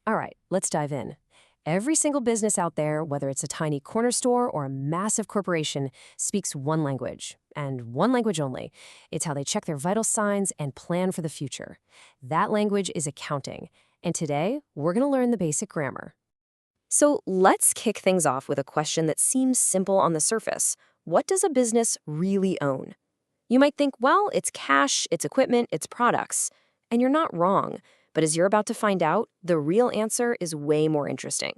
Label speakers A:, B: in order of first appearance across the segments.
A: All right, let's dive in. Every single business out there, whether it's a tiny corner store or a massive corporation, speaks one language, and one language only. It's how they check their vital signs and plan for the future. That language is accounting. And today, we're going to learn the basic grammar. So let's kick things off with a question that seems simple on the surface. What does a business really own? You might think, well, it's cash, it's equipment, it's products. And you're not wrong. But as you're about to find out, the real answer is way more interesting.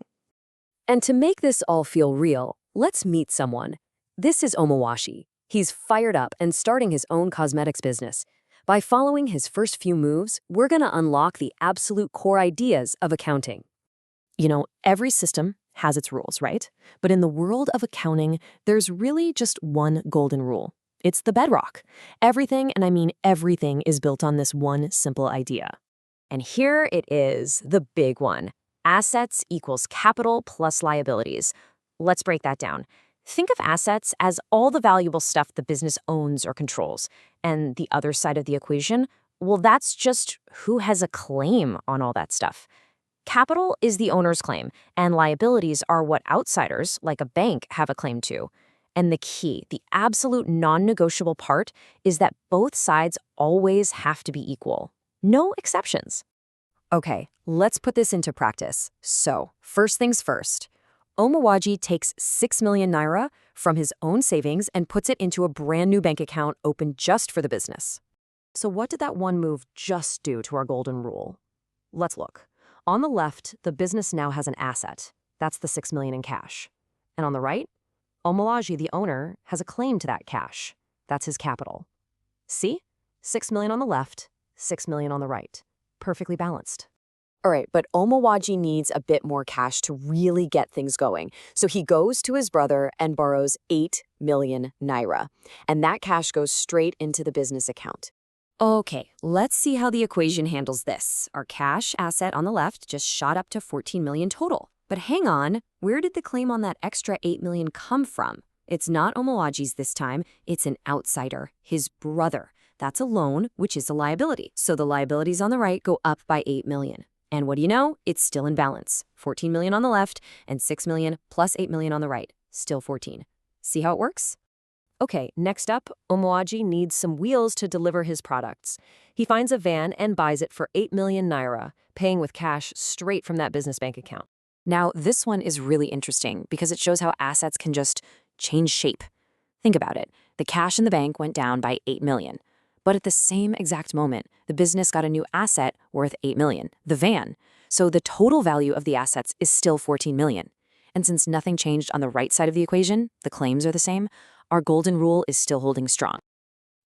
A: And to make this all feel real, let's meet someone. This is Omawashi. He's fired up and starting his own cosmetics business. By following his first few moves, we're going to unlock the absolute core ideas of accounting. You know, every system has its rules, right? But in the world of accounting, there's really just one golden rule. It's the bedrock. Everything, and I mean everything, is built on this one simple idea. And here it is, the big one. Assets equals capital plus liabilities. Let's break that down. Think of assets as all the valuable stuff the business owns or controls. And the other side of the equation, well, that's just who has a claim on all that stuff. Capital is the owner's claim, and liabilities are what outsiders, like a bank, have a claim to. And the key, the absolute non-negotiable part, is that both sides always have to be equal. No exceptions. Okay, let's put this into practice. So, first things first. Omawaji takes 6 million naira from his own savings and puts it into a brand new bank account opened just for the business. So what did that one move just do to our golden rule? Let's look. On the left, the business now has an asset. That's the 6 million in cash. And on the right, Omawaji, the owner, has a claim to that cash. That's his capital. See? 6 million on the left, 6 million on the right. Perfectly balanced. All right, but Omawaji needs a bit more cash to really get things going. So he goes to his brother and borrows 8 million naira. And that cash goes straight into the business account. Okay, let's see how the equation handles this. Our cash asset on the left just shot up to 14 million total. But hang on, where did the claim on that extra 8 million come from? It's not Omawaji's this time, it's an outsider, his brother. That's a loan, which is a liability. So the liabilities on the right go up by 8 million. And what do you know? It's still in balance. 14 million on the left and 6 million plus 8 million on the right. Still 14. See how it works? Okay, next up, Omawaji needs some wheels to deliver his products. He finds a van and buys it for 8 million naira, paying with cash straight from that business bank account. Now, this one is really interesting because it shows how assets can just change shape. Think about it. The cash in the bank went down by 8 million. But at the same exact moment, the business got a new asset worth 8 million, the van. So the total value of the assets is still 14 million. And since nothing changed on the right side of the equation, the claims are the same, our golden rule is still holding strong.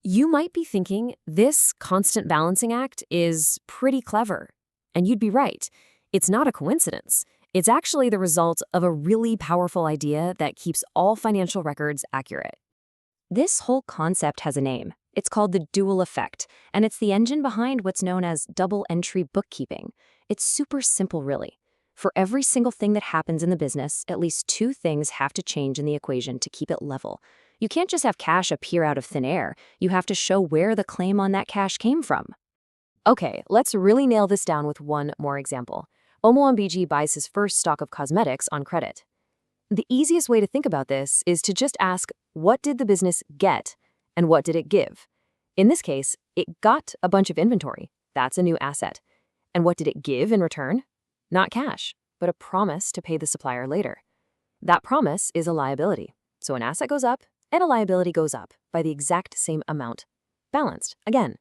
A: You might be thinking this constant balancing act is pretty clever. And you'd be right. It's not a coincidence. It's actually the result of a really powerful idea that keeps all financial records accurate. This whole concept has a name. It's called the dual effect, and it's the engine behind what's known as double-entry bookkeeping. It's super simple, really. For every single thing that happens in the business, at least 2 things have to change in the equation to keep it level. You can't just have cash appear out of thin air. You have to show where the claim on that cash came from. Okay, let's really nail this down with one more example. Omawaji buys his first stock of cosmetics on credit. The easiest way to think about this is to just ask, what did the business get? And what did it give? In this case, it got a bunch of inventory. That's a new asset. And what did it give in return? Not cash, but a promise to pay the supplier later. That promise is a liability. So an asset goes up and a liability goes up by the exact same amount. Balanced, again.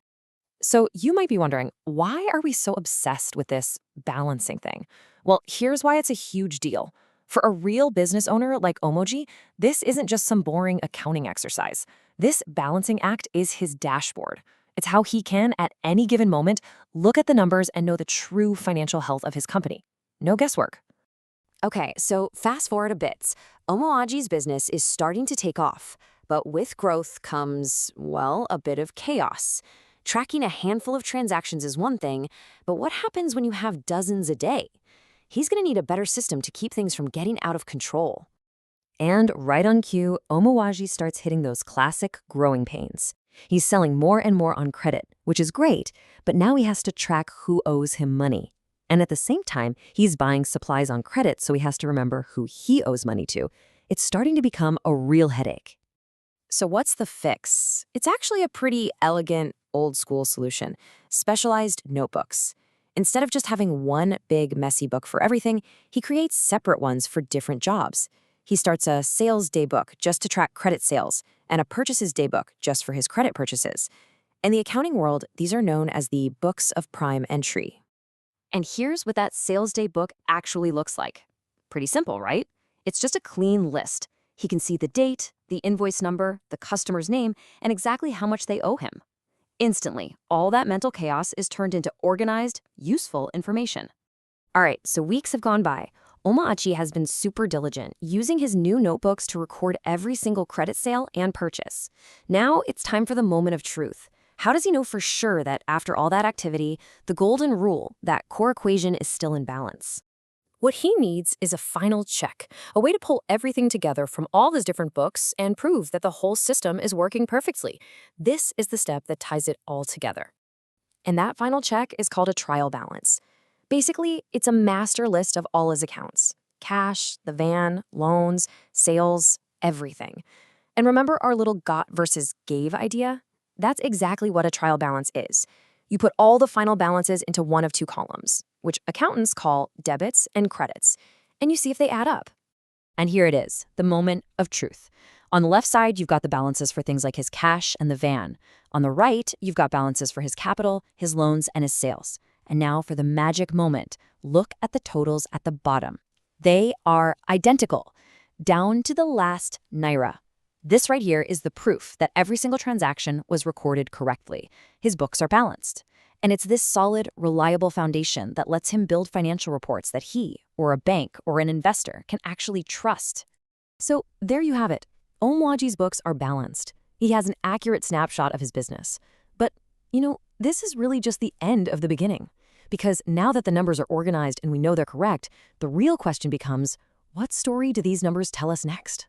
A: So you might be wondering, why are we so obsessed with this balancing thing? Well, here's why it's a huge deal. For a real business owner like Omoji, this isn't just some boring accounting exercise. This balancing act is his dashboard. It's how he can, at any given moment, look at the numbers and know the true financial health of his company. No guesswork. Okay, so fast forward a bit. Omawaji's business is starting to take off, but with growth comes, well, a bit of chaos. Tracking a handful of transactions is one thing, but what happens when you have dozens a day? He's going to need a better system to keep things from getting out of control. And right on cue, Omawaji starts hitting those classic growing pains. He's selling more and more on credit, which is great, but now he has to track who owes him money.
B: And at the same time, he's buying supplies on credit, so he has to remember who he owes money to. It's starting to become a real headache.
A: So what's the fix? It's actually a pretty elegant, old-school solution: specialized notebooks. Instead of just having one big, messy book for everything, he creates separate ones for different jobs. He starts a sales daybook just to track credit sales, and a purchases daybook just for his credit purchases. In the accounting world, these are known as the books of prime entry. And here's what that sales day book actually looks like. Pretty simple, right? It's just a clean list. He can see the date, the invoice number, the customer's name, and exactly how much they owe him. Instantly, all that mental chaos is turned into organized, useful information. All right, so weeks have gone by. Omaachi has been super diligent, using his new notebooks to record every single credit sale and purchase. Now it's time for the moment of truth. How does he know for sure that after all that activity, the golden rule, that core equation, is still in balance? What he needs is a final check, a way to pull everything together from all his different books and prove that the whole system is working perfectly. This is the step that ties it all together. And that final check is called a trial balance. Basically, it's a master list of all his accounts: cash, the van, loans, sales, everything. And remember our little got versus gave idea? That's exactly what a trial balance is. You put all the final balances into one of two columns, which accountants call debits and credits, and you see if they add up. And here it is, the moment of truth. On the left side, you've got the balances for things like his cash and the van. On the right, you've got balances for his capital, his loans, and his sales. And now for the magic moment, look at the totals at the bottom. They are identical, down to the last naira. This right here is the proof that every single transaction was recorded correctly. His books are balanced. And it's this solid, reliable foundation that lets him build financial reports that he, or a bank, or an investor can actually trust. So there you have it. Omwaji's books are balanced. He has an accurate snapshot of his business. But, this is really just the end of the beginning. Because now that the numbers are organized and we know they're correct, the real question becomes, what story do these numbers tell us next?